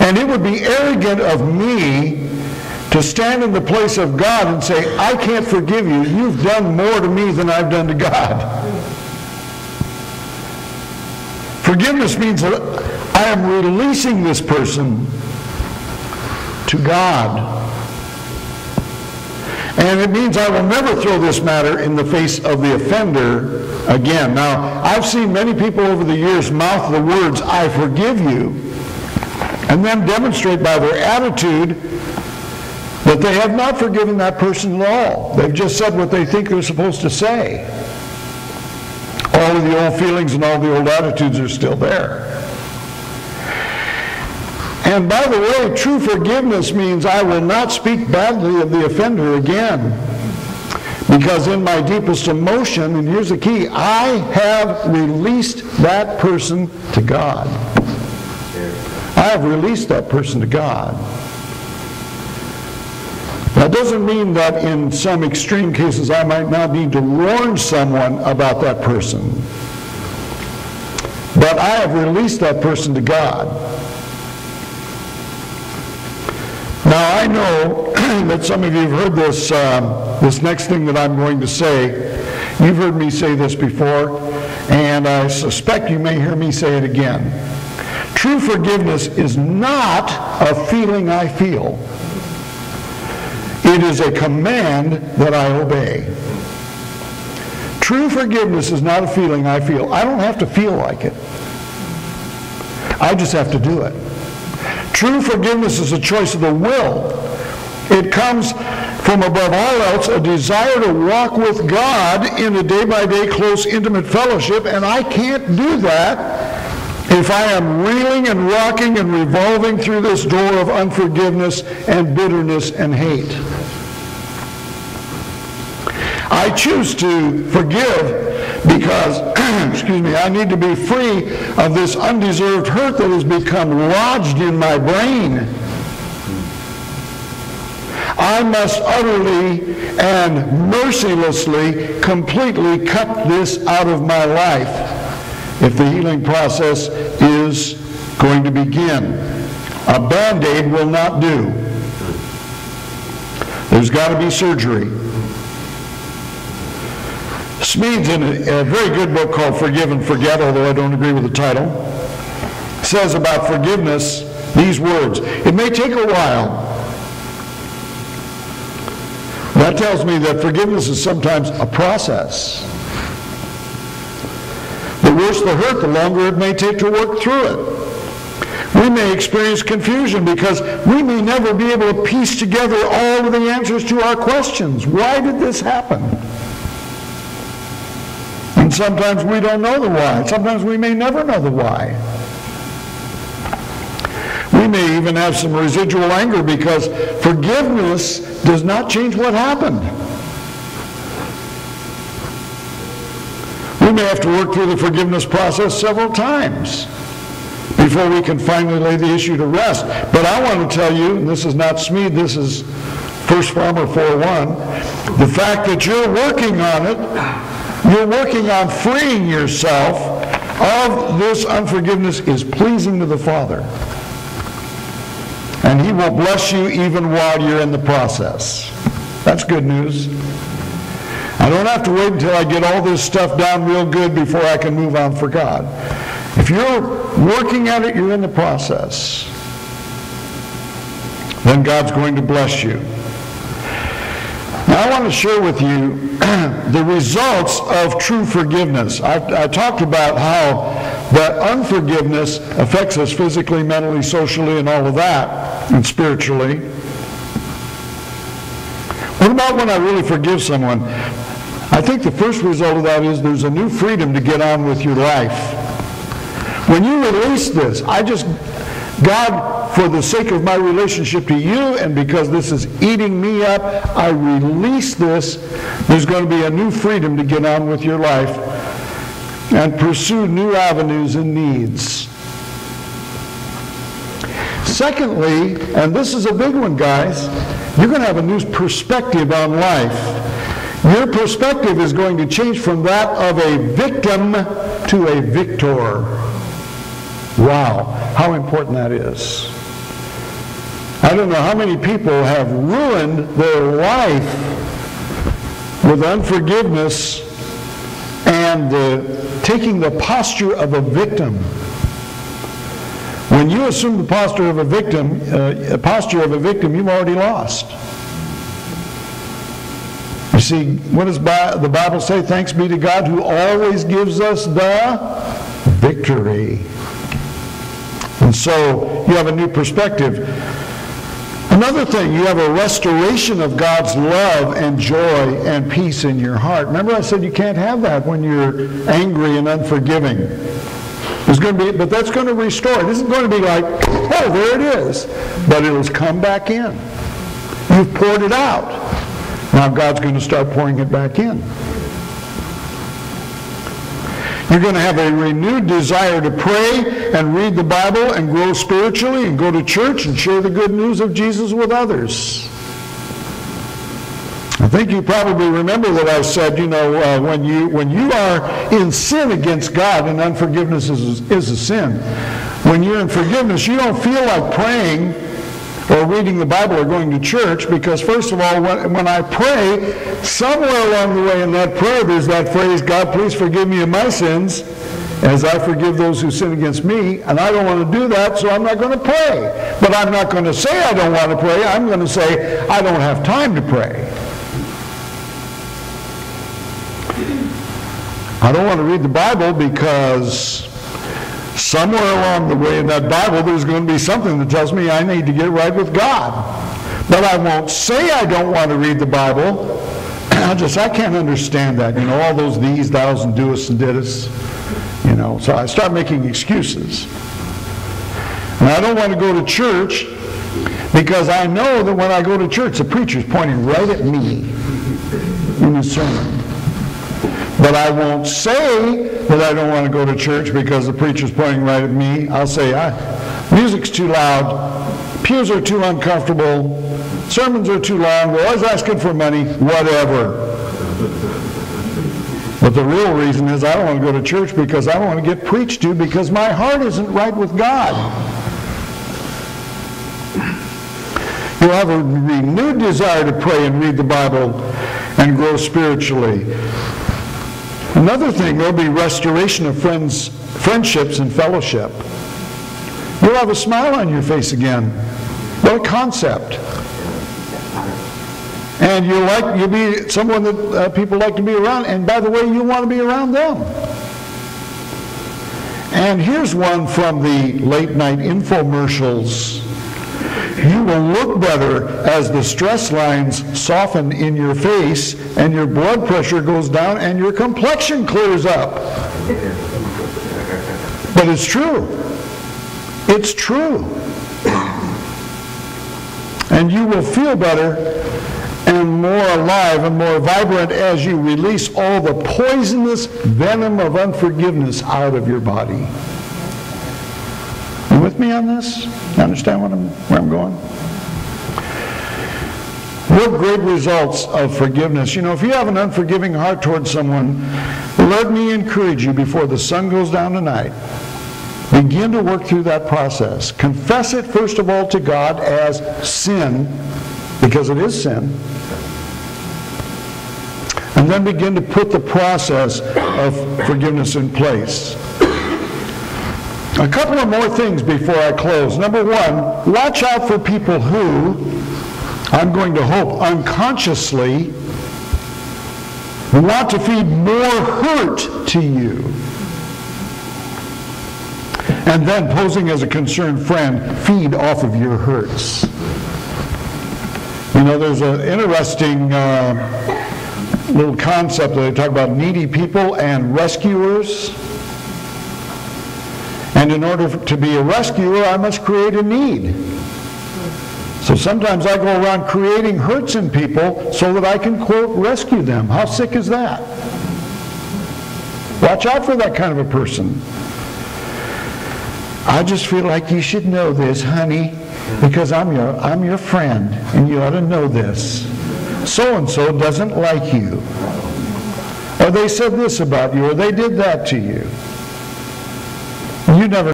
And it would be arrogant of me to stand in the place of God and say, I can't forgive you. You've done more to me than I've done to God. Forgiveness means that I am releasing this person to God. And it means I will never throw this matter in the face of the offender again. Now, I've seen many people over the years mouth the words, I forgive you, and then demonstrate by their attitude that they have not forgiven that person at all. They've just said what they think they're supposed to say. All of the old feelings and all the old attitudes are still there. And by the way, true forgiveness means I will not speak badly of the offender again. Because in my deepest emotion, and here's the key, I have released that person to God. I have released that person to God. That doesn't mean that in some extreme cases I might not need to warn someone about that person. But I have released that person to God. Now I know that some of you have heard this, this next thing that I'm going to say. You've heard me say this before, and I suspect you may hear me say it again. True forgiveness is not a feeling I feel. It is a command that I obey. True forgiveness is not a feeling I feel. I don't have to feel like it. I just have to do it. True forgiveness is a choice of the will. It comes from above all else a desire to walk with God in a day-by-day close intimate fellowship, and I can't do that if I am reeling and rocking and revolving through this door of unforgiveness and bitterness and hate. I choose to forgive because, excuse me, I need to be free of this undeserved hurt that has become lodged in my brain. I must utterly and mercilessly, completely cut this out of my life if the healing process is going to begin. A Band-Aid will not do. There's got to be surgery. Smedes, in a very good book called Forgive and Forget, although I don't agree with the title, says about forgiveness these words: it may take a while. That tells me that forgiveness is sometimes a process. The worse the hurt, the longer it may take to work through it. We may experience confusion because we may never be able to piece together all of the answers to our questions. Why did this happen? And sometimes we don't know the why. Sometimes we may never know the why. We may even have some residual anger because forgiveness does not change what happened. We may have to work through the forgiveness process several times before we can finally lay the issue to rest. But I want to tell you, and this is not Smead, this is First Farmer 4:1, the fact that you're working on it, you're working on freeing yourself of this unforgiveness is pleasing to the Father. And He will bless you even while you're in the process. That's good news. I don't have to wait until I get all this stuff down real good before I can move on for God. If you're working at it, you're in the process. Then God's going to bless you. Now I want to share with you the results of true forgiveness. I talked about how that unforgiveness affects us physically, mentally, socially, and all of that, and spiritually. What about when I really forgive someone? I think the first result of that is there's a new freedom to get on with your life. When you release this, God, for the sake of my relationship to you and because this is eating me up, I release this. There's going to be a new freedom to get on with your life and pursue new avenues and needs. Secondly, and this is a big one, guys, you're going to have a new perspective on life. Your perspective is going to change from that of a victim to a victor. Wow, how important that is. I don't know how many people have ruined their life with unforgiveness and taking the posture of a victim. When you assume the posture of a victim, you've already lost. You see, what does the Bible say? Thanks be to God who always gives us the victory. And so you have a new perspective. Another thing, you have a restoration of God's love and joy and peace in your heart. Remember I said you can't have that when you're angry and unforgiving. There's going to be, but that's going to restore. It isn't going to be like, oh, there it is. But it'll come back in. You've poured it out. Now God's going to start pouring it back in. You're going to have a renewed desire to pray and read the Bible and grow spiritually and go to church and share the good news of Jesus with others. I think you probably remember that I said, when you are in sin against God, and unforgiveness is a sin. When you're in forgiveness, you don't feel like praying or reading the Bible or going to church, because first of all, when I pray, somewhere along the way in that prayer there's that phrase, God, please forgive me of my sins as I forgive those who sin against me, and I don't want to do that, so I'm not going to pray. But I'm not going to say I don't want to pray. I'm going to say I don't have time to pray. I don't want to read the Bible because somewhere along the way in that Bible there's going to be something that tells me I need to get right with God. But I won't say I don't want to read the Bible. I can't understand that. All those these, thous, and doest, and didst. So I start making excuses. And I don't want to go to church because I know that when I go to church, the preacher's pointing right at me in his sermon. But I won't say that I don't want to go to church because the preacher's pointing right at me. I'll say, music's too loud, pews are too uncomfortable, sermons are too long, they're always asking for money, whatever. But the real reason is I don't want to go to church because I don't want to get preached to because my heart isn't right with God. You'll have a renewed desire to pray and read the Bible and grow spiritually. Another thing, there'll be restoration of friendships and fellowship. You'll have a smile on your face again. What a concept. And you'll be someone that people like to be around. And by the way, you want to be around them. And here's one from the late night infomercials. You will look better as the stress lines soften in your face and your blood pressure goes down and your complexion clears up. But it's true. It's true. And you will feel better and more alive and more vibrant as you release all the poisonous venom of unforgiveness out of your body. You with me on this? You understand where I'm going? What great results of forgiveness. If you have an unforgiving heart towards someone, let me encourage you before the sun goes down tonight. Begin to work through that process. Confess it, first of all, to God as sin, because it is sin. And then begin to put the process of forgiveness in place. A couple of more things before I close. Number one, watch out for people who, I'm going to hope unconsciously, want to feed more hurt to you. And then, posing as a concerned friend, feed off of your hurts. There's an interesting little concept that they talk about needy people and rescuers. And in order to be a rescuer, I must create a need. So sometimes I go around creating hurts in people so that I can, quote, rescue them. How sick is that? Watch out for that kind of a person. I just feel like you should know this, honey, because I'm your friend, and you ought to know this. So-and-so doesn't like you. Or they said this about you, or they did that to you. You never